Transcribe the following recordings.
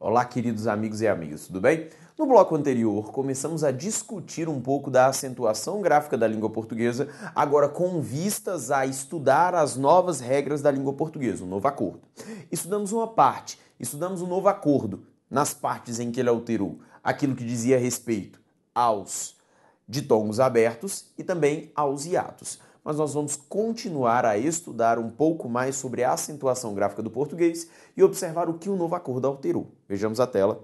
Olá, queridos amigos e amigas, tudo bem? No bloco anterior, começamos a discutir um pouco da acentuação gráfica da língua portuguesa, agora com vistas a estudar as novas regras da língua portuguesa, o novo acordo. Estudamos uma parte, estudamos o novo acordo, nas partes em que ele alterou aquilo que dizia respeito aos ditongos abertos e também aos hiatos. Mas nós vamos continuar a estudar um pouco mais sobre a acentuação gráfica do português e observar o que o novo acordo alterou. Vejamos a tela.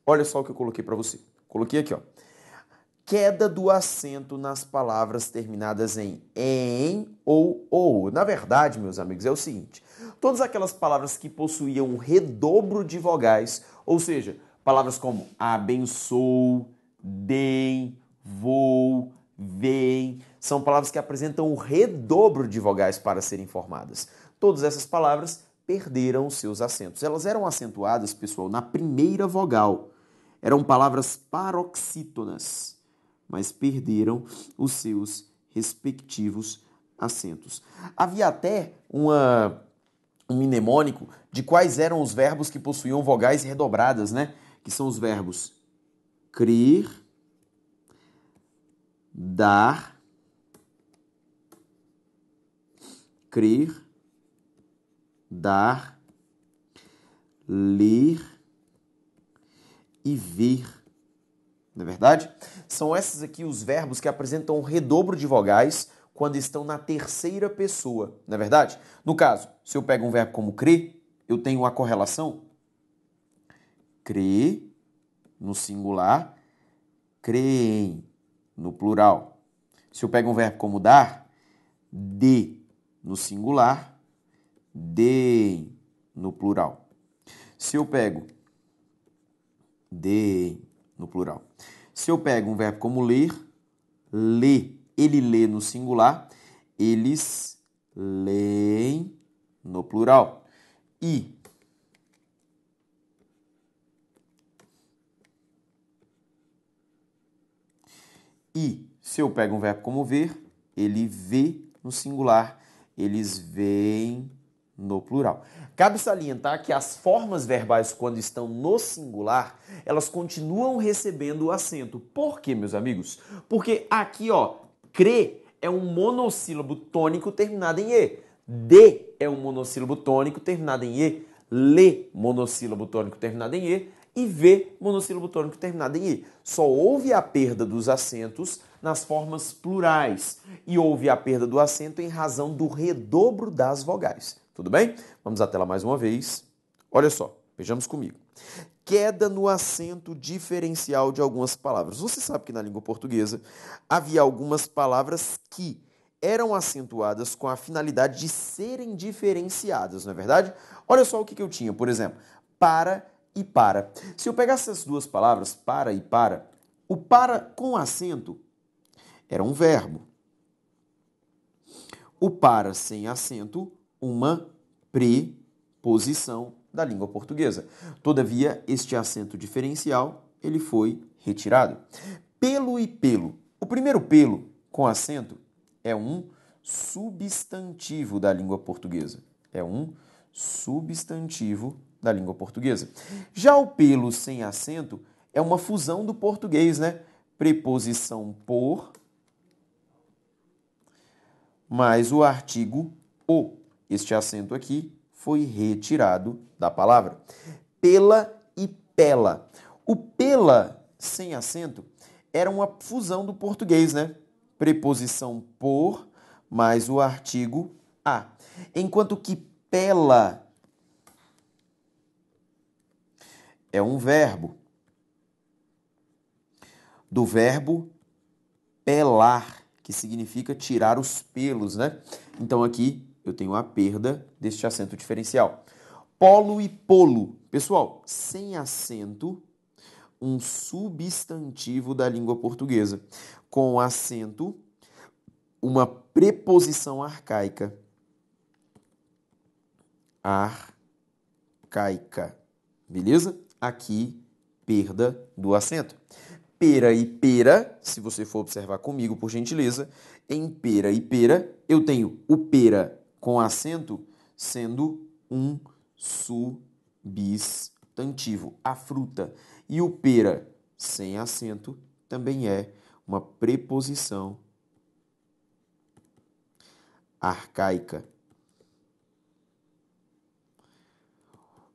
Olha só o que eu coloquei para você. Coloquei aqui, ó. Queda do acento nas palavras terminadas em ou. Na verdade, meus amigos, é o seguinte. Todas aquelas palavras que possuíam um redobro de vogais, ou seja, palavras como abençoo, deem, vou, vem, são palavras que apresentam o redobro de vogais para serem formadas. Todas essas palavras perderam os seus acentos. Elas eram acentuadas, pessoal, na primeira vogal. Eram palavras paroxítonas, mas perderam os seus respectivos acentos. Havia até um mnemônico de quais eram os verbos que possuíam vogais redobradas, né? Que são os verbos crer, dar, crer, dar, ler e ver. Não é verdade? São esses aqui os verbos que apresentam um redobro de vogais quando estão na terceira pessoa. Não é verdade? No caso, se eu pego um verbo como crer, eu tenho a correlação crer no singular, creem no plural. Se eu pego um verbo como dar, dê no singular, deem no plural. Se eu pego deem no plural. Se eu pego um verbo como ler, lê, ele lê no singular, eles leem no plural. E se eu pego um verbo como ver, ele vê no singular, eles veem no plural. Cabe salientar que as formas verbais, quando estão no singular, elas continuam recebendo o acento. Por quê, meus amigos? Porque aqui, ó, crer é um monossílabo tônico terminado em E. De é um monossílabo tônico terminado em E. Lê, monossílabo tônico terminado em E. E V, monossílabo tônico terminado em I. Só houve a perda dos acentos nas formas plurais e houve a perda do acento em razão do redobro das vogais. Tudo bem? Vamos à tela mais uma vez. Olha só, vejamos comigo. Queda no acento diferencial de algumas palavras. Você sabe que na língua portuguesa havia algumas palavras que eram acentuadas com a finalidade de serem diferenciadas, não é verdade? Olha só o que eu tinha, por exemplo, para e para. Se eu pegasse essas duas palavras, para e para, o para com acento era um verbo. O para sem acento, uma preposição da língua portuguesa. Todavia, este acento diferencial, ele foi retirado. Pelo e pelo. O primeiro pelo com acento é um substantivo da língua portuguesa. É um substantivo da língua portuguesa. Já o pelo sem acento é uma fusão do português, né? Preposição por mais o artigo o. Este acento aqui foi retirado da palavra. Pela e pela. O pela sem acento era uma fusão do português, né? Preposição por mais o artigo a. Enquanto que pela é um verbo. Do verbo pelar, que significa tirar os pelos, né? Então aqui eu tenho a perda deste acento diferencial. Polo e polo. Pessoal, sem acento, um substantivo da língua portuguesa. Com acento, uma preposição arcaica. Arcaica. Beleza? Aqui, perda do acento. Pera e pera, se você for observar comigo, por gentileza, em pera e pera, eu tenho o pera com acento sendo um substantivo. substantivo, a fruta. E o pera, sem acento, também é uma preposição arcaica.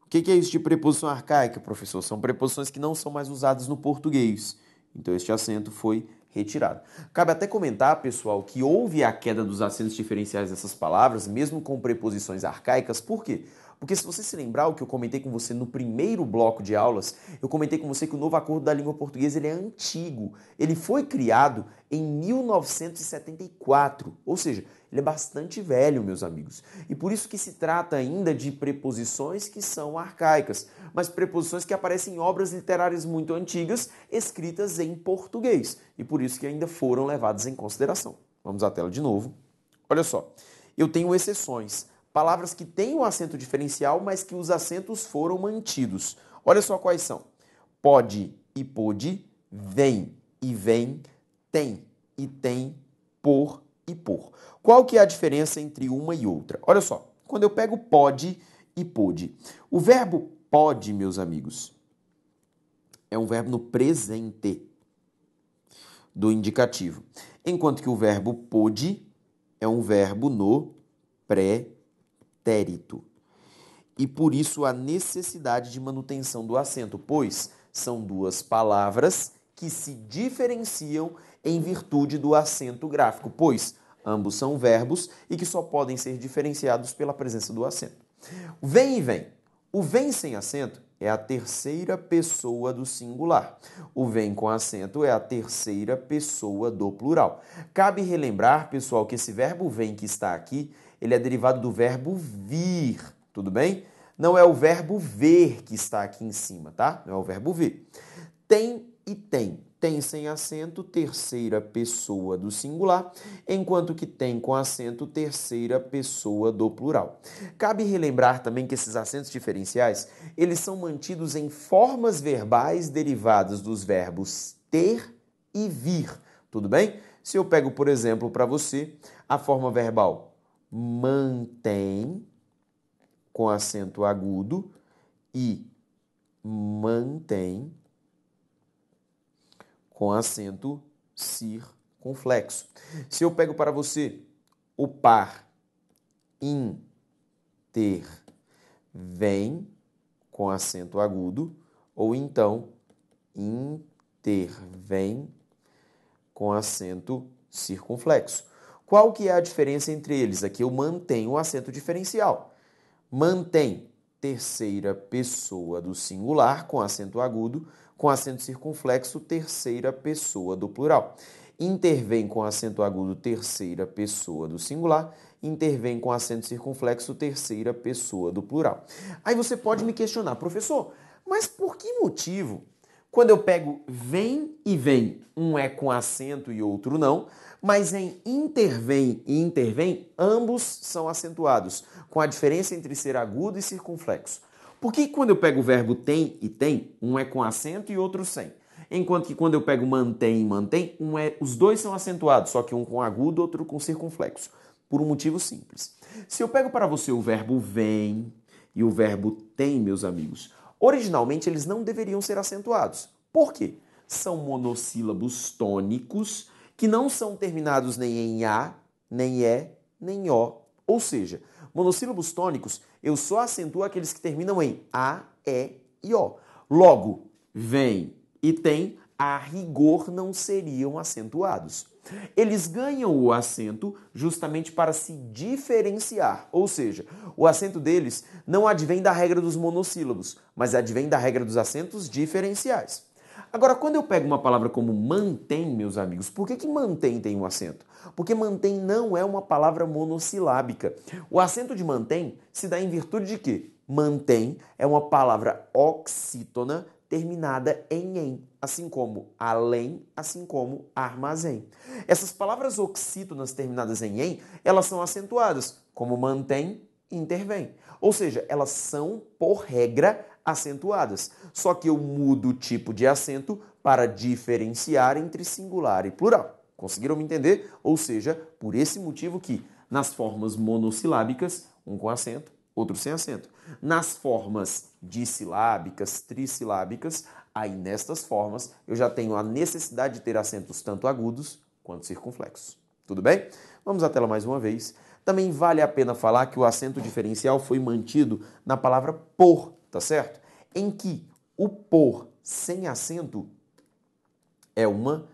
O que é isso de preposição arcaica, professor? São preposições que não são mais usadas no português. Então, este acento foi retirado. Cabe até comentar, pessoal, que houve a queda dos acentos diferenciais dessas palavras, mesmo com preposições arcaicas. Por quê? Porque se você se lembrar o que eu comentei com você no primeiro bloco de aulas, eu comentei com você que o novo acordo da língua portuguesa ele é antigo. Ele foi criado em 1974, ou seja, ele é bastante velho, meus amigos. E por isso que se trata ainda de preposições que são arcaicas, mas preposições que aparecem em obras literárias muito antigas, escritas em português. E por isso que ainda foram levadas em consideração. Vamos à tela de novo. Olha só, eu tenho exceções. Palavras que têm um acento diferencial, mas que os acentos foram mantidos. Olha só quais são. Pode e pôde, vem e vem, tem e tem, por e por. Qual que é a diferença entre uma e outra? Olha só, quando eu pego pode e pôde. O verbo pode, meus amigos, é um verbo no presente do indicativo. Enquanto que o verbo pôde é um verbo no pretérito. E por isso a necessidade de manutenção do acento, pois são duas palavras que se diferenciam em virtude do acento gráfico, pois ambos são verbos e que só podem ser diferenciados pela presença do acento. Vem e vem. O vem sem acento é a terceira pessoa do singular. O vem com acento é a terceira pessoa do plural. Cabe relembrar, pessoal, que esse verbo vem que está aqui, ele é derivado do verbo vir, tudo bem? Não é o verbo ver que está aqui em cima, tá? Não é o verbo ver. Tem e tem. Tem sem acento, terceira pessoa do singular, enquanto que tem com acento, terceira pessoa do plural. Cabe relembrar também que esses acentos diferenciais, eles são mantidos em formas verbais derivadas dos verbos ter e vir, tudo bem? Se eu pego, por exemplo, para você, a forma verbal mantém, com acento agudo, e mantém, com acento circunflexo. Se eu pego para você o par intervém com acento agudo, ou então intervém com acento circunflexo. Qual que é a diferença entre eles? Aqui eu mantenho o acento diferencial. Mantém terceira pessoa do singular com acento agudo, com acento circunflexo, terceira pessoa do plural. Intervém com acento agudo, terceira pessoa do singular. Intervém com acento circunflexo, terceira pessoa do plural. Aí você pode me questionar, professor, mas por que motivo, quando eu pego vem e vem, um é com acento e outro não, mas em intervém e intervém, ambos são acentuados, com a diferença entre ser agudo e circunflexo? Por que quando eu pego o verbo tem e tem, um é com acento e outro sem? Enquanto que quando eu pego mantém e mantém, os dois são acentuados, só que um com agudo, outro com circunflexo. Por um motivo simples. Se eu pego para você o verbo vem e o verbo tem, meus amigos, originalmente eles não deveriam ser acentuados. Por quê? São monossílabos tônicos que não são terminados nem em A, nem E, nem O. Ou seja, monossílabos tônicos, eu só acentuo aqueles que terminam em A, E e O. Logo, vem e tem, a rigor não seriam acentuados. Eles ganham o acento justamente para se diferenciar, ou seja, o acento deles não advém da regra dos monossílabos, mas advém da regra dos acentos diferenciais. Agora, quando eu pego uma palavra como mantém, meus amigos, por que mantém tem um acento? Porque mantém não é uma palavra monossilábica. O acento de mantém se dá em virtude de que mantém é uma palavra oxítona terminada em, assim como além, assim como armazém. Essas palavras oxítonas terminadas em, elas são acentuadas, como mantém, intervém. Ou seja, elas são, por regra, acentuadas. Só que eu mudo o tipo de acento para diferenciar entre singular e plural. Conseguiram me entender? Ou seja, por esse motivo que nas formas monossilábicas, um com acento, outro sem acento. Nas formas dissilábicas, trissilábicas, aí nestas formas eu já tenho a necessidade de ter acentos tanto agudos quanto circunflexos. Tudo bem? Vamos à tela mais uma vez. Também vale a pena falar que o acento diferencial foi mantido na palavra por, tá certo? Em que o por sem acento é uma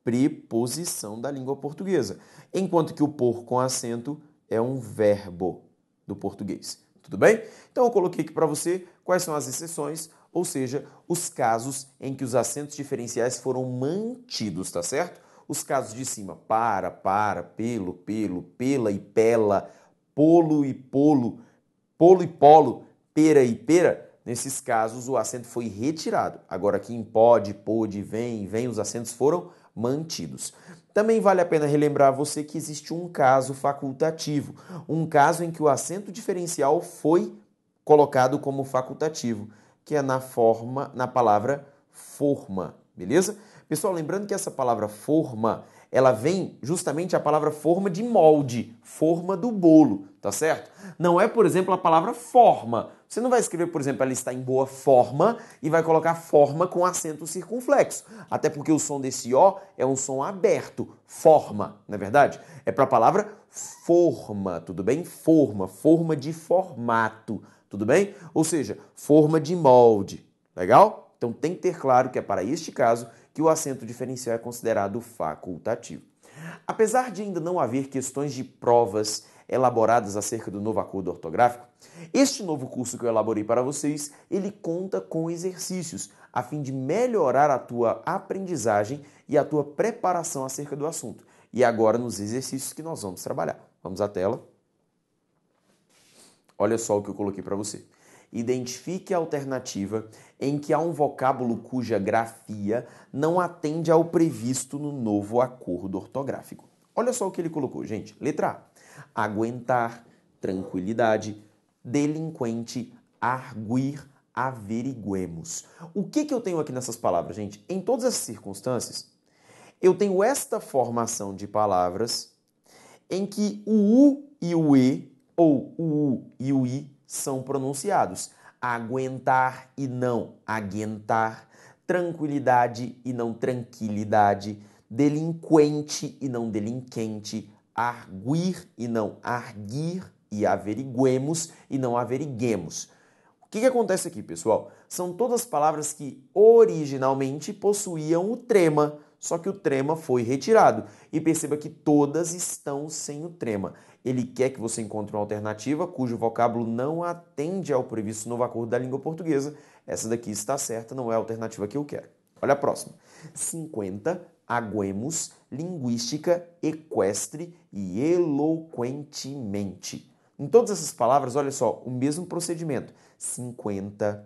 preposição da língua portuguesa, enquanto que o por com acento é um verbo do português. Tudo bem? Então eu coloquei aqui para você quais são as exceções, ou seja, os casos em que os acentos diferenciais foram mantidos, tá certo? Os casos de cima, para, pelo, pela e pela, polo e polo, polo e polo, pera e pera, nesses casos o acento foi retirado. Agora aqui em pode, pôde, vem, os acentos foram mantidos. Também vale a pena relembrar a você que existe um caso facultativo, um caso em que o acento diferencial foi colocado como facultativo, que é na palavra forma, beleza? Pessoal, lembrando que essa palavra forma, ela vem justamente a palavra forma de molde, forma do bolo, tá certo? Não é, por exemplo, a palavra forma. Você não vai escrever, por exemplo, ela está em boa forma e vai colocar forma com acento circunflexo. Até porque o som desse O é um som aberto, forma, não é verdade? É para a palavra forma, tudo bem? Forma de formato, tudo bem? Ou seja, forma de molde, legal? Então tem que ter claro que é para este caso que o acento diferencial é considerado facultativo. Apesar de ainda não haver questões de provas elaboradas acerca do novo acordo ortográfico, este novo curso que eu elaborei para vocês, ele conta com exercícios a fim de melhorar a tua aprendizagem e a tua preparação acerca do assunto. E agora nos exercícios que nós vamos trabalhar. Vamos à tela. Olha só o que eu coloquei para você. Identifique a alternativa em que há um vocábulo cuja grafia não atende ao previsto no novo acordo ortográfico. Olha só o que ele colocou, gente. Letra A. Aguentar, tranquilidade, delinquente, arguir, averiguemos. O que eu tenho aqui nessas palavras, gente? Em todas essas circunstâncias, eu tenho esta formação de palavras em que o U e o E, ou o U e o I, são pronunciados. Aguentar e não aguentar, tranquilidade e não tranquilidade, delinquente e não delinquente, arguir e não arguir, e averiguemos e não averiguemos. O que acontece aqui, pessoal? São todas palavras que originalmente possuíam o trema, só que o trema foi retirado. E perceba que todas estão sem o trema. Ele quer que você encontre uma alternativa cujo vocábulo não atende ao previsto no novo acordo da língua portuguesa. Essa daqui está certa, não é a alternativa que eu quero. Olha a próxima. 50, aguemos, linguística, equestre e eloquentemente. Em todas essas palavras, olha só, o mesmo procedimento. 50,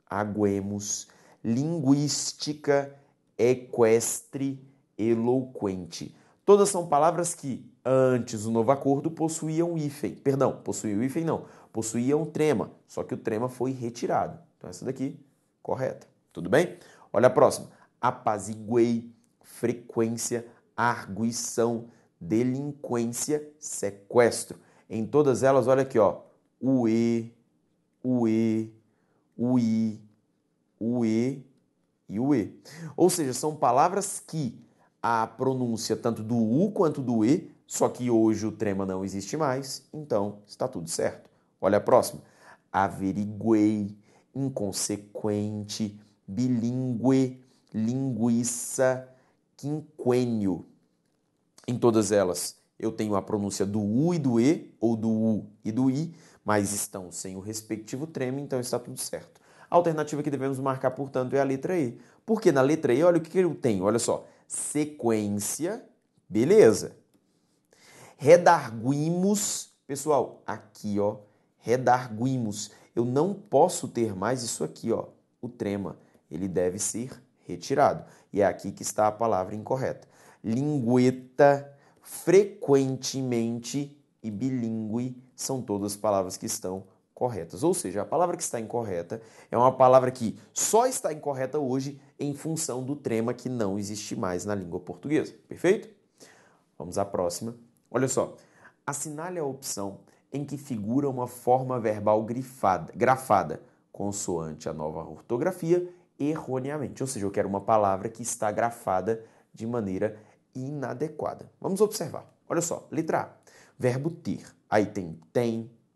aguemos, linguística, equestre, eloquente. Todas são palavras que, antes do novo acordo, possuíam hífen. Perdão, possuíam hífen não, possuíam trema, só que o trema foi retirado. Então essa daqui, correta. Tudo bem? Olha a próxima. Apaziguei, frequência, arguição, delinquência, sequestro. Em todas elas, olha aqui, ó, o E, o I, o E e o E. Ou seja, são palavras que a pronúncia tanto do U quanto do E, só que hoje o trema não existe mais, então está tudo certo. Olha a próxima. Averiguei, inconsequente, bilíngue, linguiça, quinquênio. Em todas elas, eu tenho a pronúncia do U e do E, ou do U e do I, mas estão sem o respectivo trema, então está tudo certo. A alternativa que devemos marcar, portanto, é a letra E. Porque na letra E, olha o que eu tenho, olha só. Sequência, beleza. Redarguimos, pessoal, aqui, ó, redarguimos. Eu não posso ter mais isso aqui, ó, o trema. Ele deve ser retirado. E é aqui que está a palavra incorreta. Lingueta, frequentemente e bilíngue são todas palavras que estão corretas. Ou seja, a palavra que está incorreta é uma palavra que só está incorreta hoje em função do trema que não existe mais na língua portuguesa. Perfeito? Vamos à próxima. Olha só. Assinale a opção em que figura uma forma verbal grafada, consoante a nova ortografia, erroneamente. Ou seja, eu quero uma palavra que está grafada de maneira inadequada. Vamos observar. Olha só, letra A, verbo ter. Aí tem,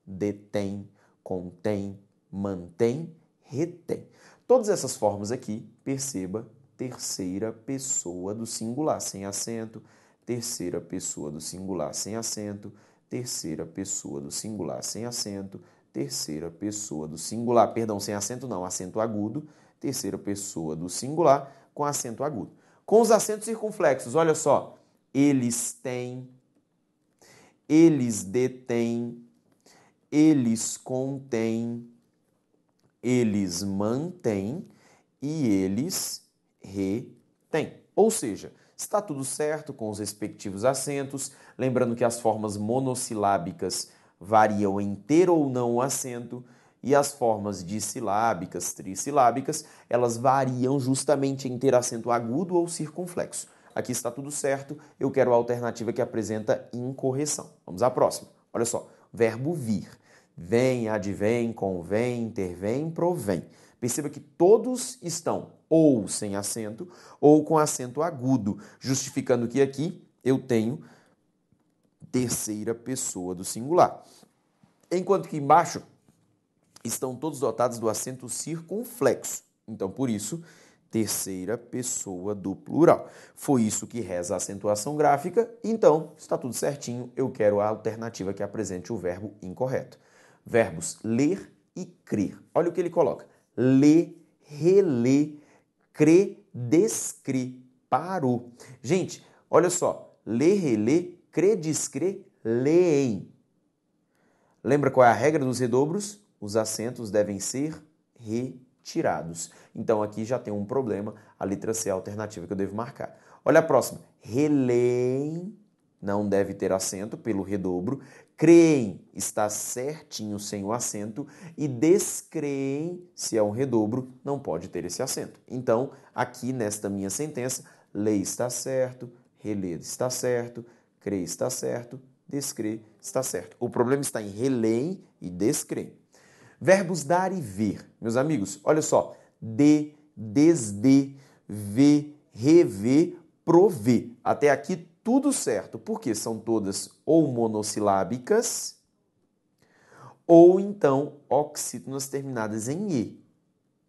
detém, contém, mantém, retém. Todas essas formas aqui, perceba, terceira pessoa do singular, sem acento, terceira pessoa do singular, sem acento, terceira pessoa do singular, sem acento, terceira pessoa do singular, perdão, sem acento não, acento agudo, terceira pessoa do singular com acento agudo. Com os acentos circunflexos, olha só, eles têm, eles detêm, eles contêm, eles mantêm e eles retêm. Ou seja, está tudo certo com os respectivos acentos, lembrando que as formas monossilábicas variam em ter ou não o acento, e as formas dissilábicas, trissilábicas, elas variam justamente em ter acento agudo ou circunflexo. Aqui está tudo certo, eu quero a alternativa que apresenta incorreção. Vamos à próxima. Olha só, verbo vir. Vem, advém, convém, intervém, provém. Perceba que todos estão ou sem acento ou com acento agudo, justificando que aqui eu tenho terceira pessoa do singular. Enquanto que embaixo estão todos dotados do acento circunflexo. Então, por isso, terceira pessoa do plural. Foi isso que reza a acentuação gráfica, então está tudo certinho, eu quero a alternativa que apresente o verbo incorreto. Verbos ler e crer. Olha o que ele coloca. Lê, relê, crê, descrê, parou. Gente, olha só. Lê, relê, crê, descrê, leem. Lembra qual é a regra dos redobros? Os acentos devem ser retirados. Então, aqui já tem um problema, a letra C é a alternativa que eu devo marcar. Olha a próxima. Releem, não deve ter acento pelo redobro. Creem, está certinho sem o acento. E descreem, se é um redobro, não pode ter esse acento. Então, aqui nesta minha sentença, lê está certo, relê está certo, crê está certo, descrê está certo. O problema está em releem e descreem. Verbos dar e ver. Meus amigos, olha só. De, desde, ver, rever, prover. Até aqui tudo certo, porque são todas ou monossilábicas ou então oxítonas terminadas em E.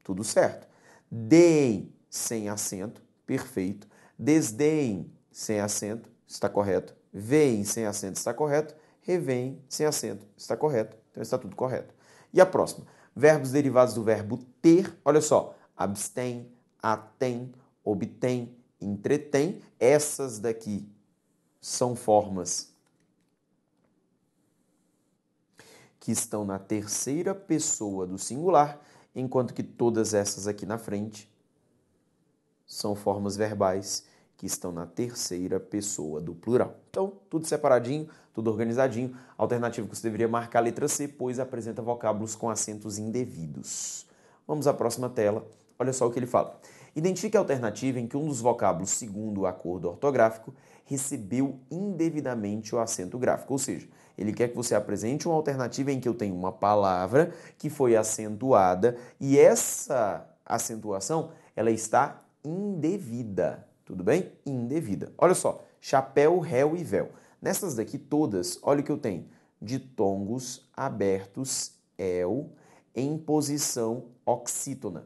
Tudo certo. Deem, sem acento, perfeito. Desdeem, sem acento, está correto. Veem, sem acento, está correto. Reveem, sem acento, está correto. Então está tudo correto. E a próxima? Verbos derivados do verbo ter. Olha só. Abstém, atém, obtém, entretém. Essas daqui são formas que estão na terceira pessoa do singular, enquanto que todas essas aqui na frente são formas verbais que estão na terceira pessoa do plural. Então, tudo separadinho, tudo organizadinho. Alternativa que você deveria marcar a letra C, pois apresenta vocábulos com acentos indevidos. Vamos à próxima tela. Olha só o que ele fala. Identifique a alternativa em que um dos vocábulos, segundo o acordo ortográfico, recebeu indevidamente o acento gráfico. Ou seja, ele quer que você apresente uma alternativa em que eu tenho uma palavra que foi acentuada e essa acentuação ela está indevida. Tudo bem? Indevida. Olha só, chapéu, réu e véu. Nessas daqui todas, olha o que eu tenho. Ditongos abertos, el, em posição oxítona.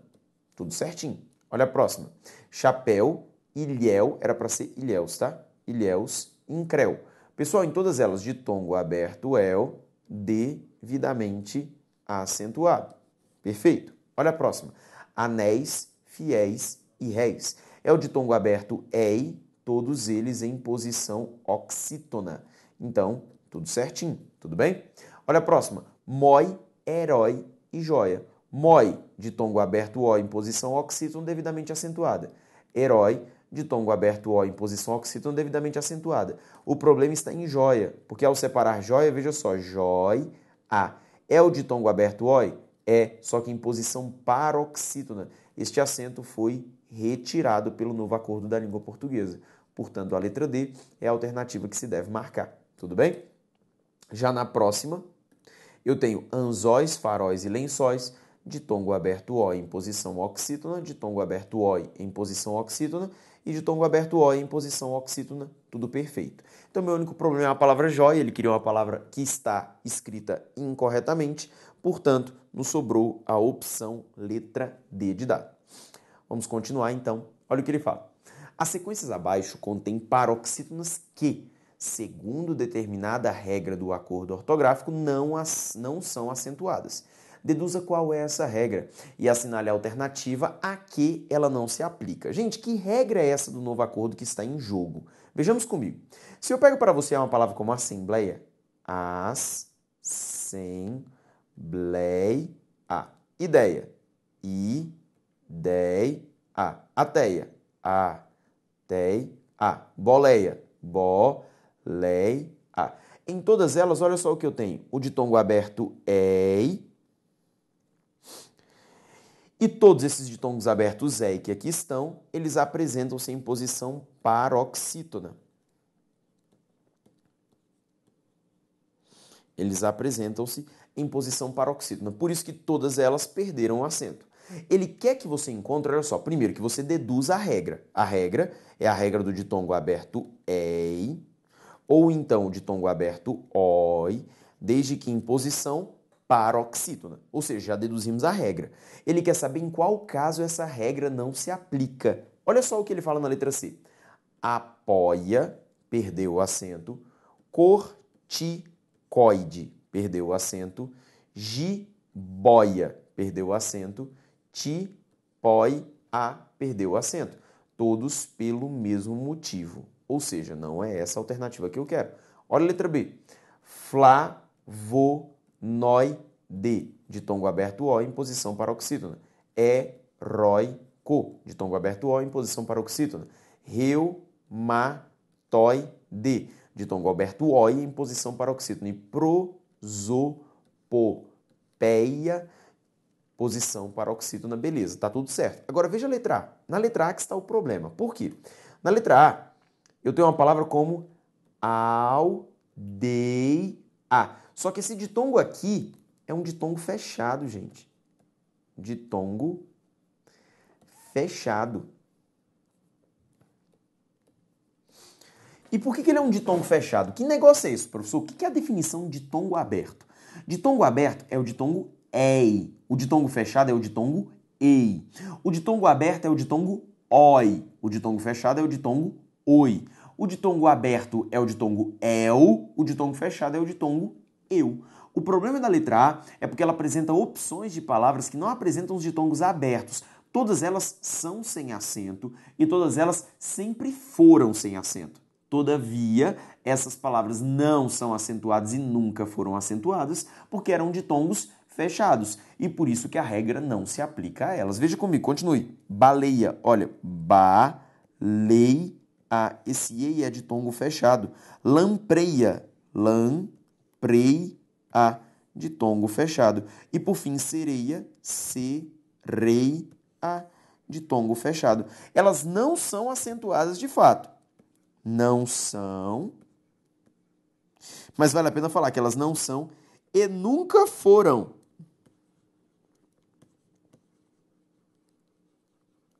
Tudo certinho. Olha a próxima. Chapéu, ilhéu, era para ser ilhéus, tá? Ilhéus, incréu. Pessoal, em todas elas, ditongo aberto, el, devidamente acentuado. Perfeito. Olha a próxima. Anéis, fiéis e réis. É o ditongo aberto ei, todos eles em posição oxítona. Então, tudo certinho, tudo bem? Olha a próxima. Mói, herói e joia. Mói, ditongo aberto o em posição oxítona devidamente acentuada. Herói, ditongo aberto o em posição oxítona devidamente acentuada. O problema está em joia, porque ao separar joia, veja só, jói, a. É o ditongo aberto oi? É, só que em posição paroxítona. Este acento foi retirado pelo novo acordo da língua portuguesa. Portanto, a letra D é a alternativa que se deve marcar. Tudo bem? Já na próxima, Eu tenho anzóis, faróis e lençóis, ditongo aberto OI em posição oxítona, ditongo aberto OI em posição oxítona e ditongo aberto OI em posição oxítona, tudo perfeito. Então, meu único problema é a palavra jóia, ele queria uma palavra que está escrita incorretamente, portanto, nos sobrou a opção letra D de dado. Vamos continuar, então. Olha o que ele fala. As sequências abaixo contêm paroxítonas que, segundo determinada regra do acordo ortográfico, não são acentuadas. Deduza qual é essa regra e assinale a alternativa a que ela não se aplica. Gente, que regra é essa do novo acordo que está em jogo? Vejamos comigo. Se eu pego para você uma palavra como assembleia, assembleia, ideia, ideia, ateia, ateia, boleia, boleia. Em todas elas, olha só o que eu tenho. O ditongo aberto ei. E todos esses ditongos abertos ei que aqui estão, eles apresentam-se em posição paroxítona. Eles apresentam-se em posição paroxítona. Por isso que todas elas perderam o acento. Ele quer que você encontre, olha só, primeiro que você deduza a regra. A regra é a regra do ditongo aberto ei, ou então o ditongo aberto oi, desde que em posição paroxítona. Ou seja, já deduzimos a regra. Ele quer saber em qual caso essa regra não se aplica. Olha só o que ele fala na letra C. Apoia, perdeu o acento, corticoide, perdeu o acento, jiboia, perdeu o acento, tipoia, perdeu o acento. Todos pelo mesmo motivo. Ou seja, não é essa a alternativa que eu quero. Olha a letra B. Flavonoide, ditongo aberto O em posição paroxítona. Heróico, ditongo aberto O em posição paroxítona. Reumatoide, ditongo aberto O em posição paroxítona. E prosopopeia, posição paroxítona. Beleza, tá tudo certo. Agora veja a letra A. Na letra A que está o problema. Por quê? Na letra A, eu tenho uma palavra como aldeia. Só que esse ditongo aqui é um ditongo fechado, gente. Ditongo fechado. E por que ele é um ditongo fechado? Que negócio é esse, professor? O que é a definição de ditongo aberto? Ditongo aberto é o ditongo ei. O ditongo fechado é o ditongo ei. O ditongo aberto é o ditongo oi. O ditongo fechado é o ditongo oi. O ditongo aberto é o ditongo el. O ditongo fechado é o ditongo eu. O problema da letra A é porque ela apresenta opções de palavras que não apresentam os ditongos abertos. Todas elas são sem acento e todas elas sempre foram sem acento. Todavia, essas palavras não são acentuadas e nunca foram acentuadas porque eram ditongos fechados. E por isso que a regra não se aplica a elas. Veja comigo, continue. Baleia, olha, baleia, esse ei é ditongo fechado. Lampreia, lampreia, ditongo fechado. E por fim, sereia, sereia, ditongo fechado. Elas não são acentuadas de fato. Não são, mas vale a pena falar que elas não são e nunca foram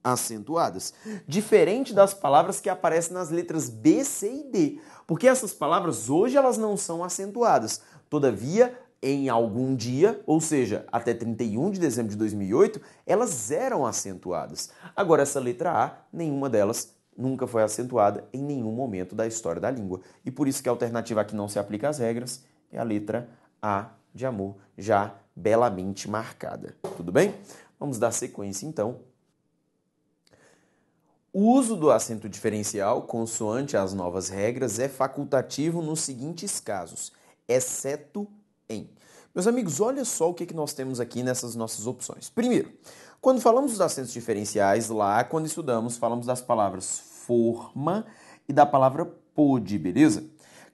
acentuadas. Diferente das palavras que aparecem nas letras B, C e D, porque essas palavras hoje elas não são acentuadas. Todavia, em algum dia, ou seja, até 31 de dezembro de 2008, elas eram acentuadas. Agora, essa letra A, nenhuma delas nunca foi acentuada em nenhum momento da história da língua. E por isso que a alternativa que não se aplica às regras é a letra A de amor, já belamente marcada. Tudo bem? Vamos dar sequência, então. O uso do acento diferencial, consoante as novas regras, é facultativo nos seguintes casos, exceto em. Meus amigos, olha só o que nós temos aqui nessas nossas opções. Primeiro, quando falamos dos acentos diferenciais, lá, quando estudamos, falamos das palavras forma e da palavra pôde, beleza?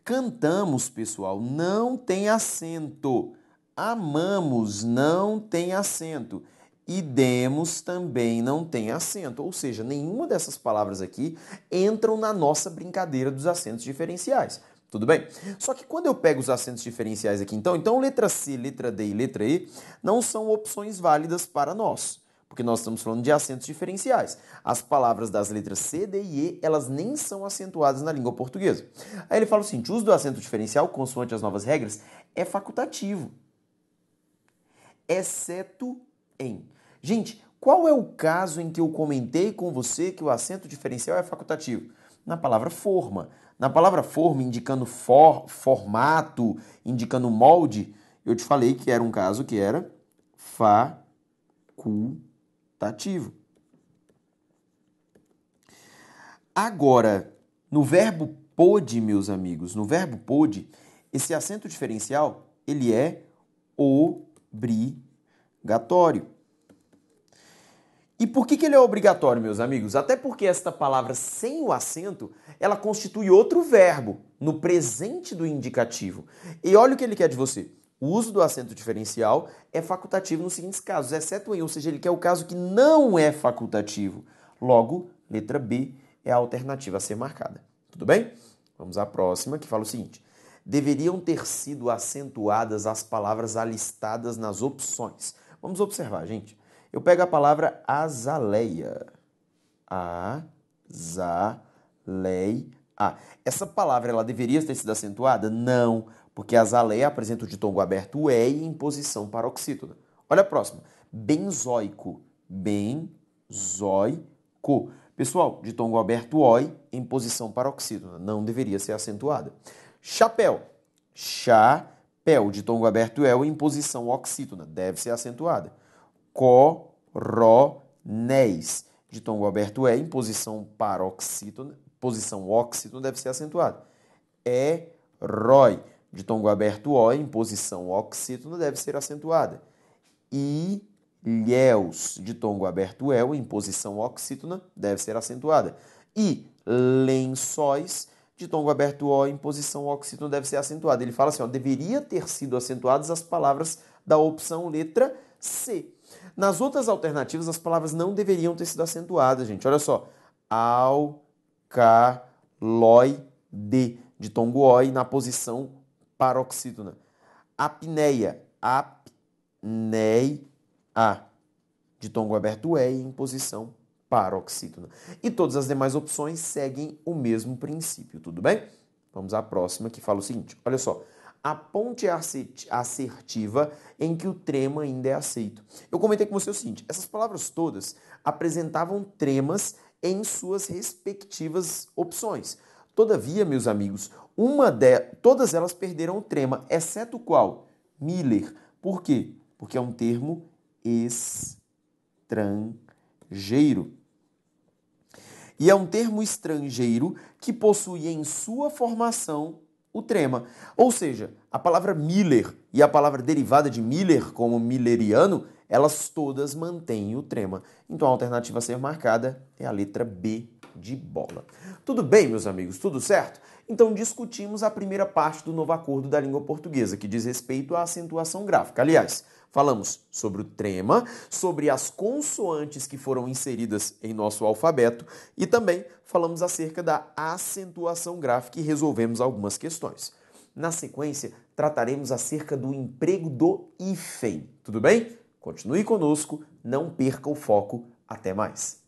Cantamos, pessoal, não tem acento. Amamos, não tem acento. E demos também não tem acento. Ou seja, nenhuma dessas palavras aqui entram na nossa brincadeira dos acentos diferenciais. Tudo bem? Só que quando eu pego os acentos diferenciais aqui, então letra C, letra D e letra E não são opções válidas para nós, porque nós estamos falando de acentos diferenciais. As palavras das letras C, D e E, elas nem são acentuadas na língua portuguesa. Aí ele fala o seguinte, o uso do acento diferencial, consoante as novas regras, é facultativo, exceto em... Gente, qual é o caso em que eu comentei com você que o acento diferencial é facultativo? Na palavra forma. Na palavra forma, indicando formato, indicando molde, eu te falei que era um caso que era facultativo. Agora, no verbo pôde, meus amigos, no verbo pôde, esse acento diferencial, ele é obrigatório. E por que ele é obrigatório, meus amigos? Até porque esta palavra sem o acento, ela constitui outro verbo no presente do indicativo. E olha o que ele quer de você. O uso do acento diferencial é facultativo nos seguintes casos, exceto em, ou seja, ele quer o caso que não é facultativo. Logo, letra B é a alternativa a ser marcada. Tudo bem? Vamos à próxima, que fala o seguinte. Deveriam ter sido acentuadas as palavras alistadas nas opções. Vamos observar, gente. Eu pego a palavra azaleia. Azaleia. Essa palavra, ela deveria ter sido acentuada? Não, porque azaleia apresenta o ditongo aberto E em posição paroxítona. Olha a próxima. Benzoico. Benzoico. Pessoal, ditongo aberto OI em posição paroxítona. Não deveria ser acentuada. Chapéu. Chapéu. Ditongo aberto EL em posição oxítona. Deve ser acentuada. Coronéis, ditongo aberto E, em posição paroxítona, posição oxítona, deve ser acentuado. Herói, ditongo aberto O, em posição oxítona, deve ser acentuada. Ilhéus, ditongo aberto EL, em posição oxítona, deve ser acentuada. E lençóis, ditongo aberto O, em posição oxítona, deve ser acentuada. Ele fala assim, ó, deveria ter sido acentuadas as palavras da opção letra C. Nas outras alternativas, as palavras não deveriam ter sido acentuadas, gente. Olha só. Alcaloide, ditongo OI, na posição paroxítona. Apneia. Apneia, ditongo aberto E, em posição paroxítona. E todas as demais opções seguem o mesmo princípio, tudo bem? Vamos à próxima, que fala o seguinte. Olha só. A ponte assertiva em que o trema ainda é aceito. Eu comentei com você o seguinte, essas palavras todas apresentavam tremas em suas respectivas opções. Todavia, meus amigos, todas elas perderam o trema, exceto qual? Miller. Por quê? Porque é um termo estrangeiro. E é um termo estrangeiro que possui em sua formação o trema. Ou seja, a palavra Miller e a palavra derivada de Miller, como milleriano, elas todas mantêm o trema. Então a alternativa a ser marcada é a letra B de bola. Tudo bem, meus amigos? Tudo certo? Então discutimos a primeira parte do novo acordo da língua portuguesa, que diz respeito à acentuação gráfica. Aliás, falamos sobre o trema, sobre as consoantes que foram inseridas em nosso alfabeto e também falamos acerca da acentuação gráfica e resolvemos algumas questões. Na sequência, trataremos acerca do emprego do hífen. Tudo bem? Continue conosco, não perca o foco. Até mais!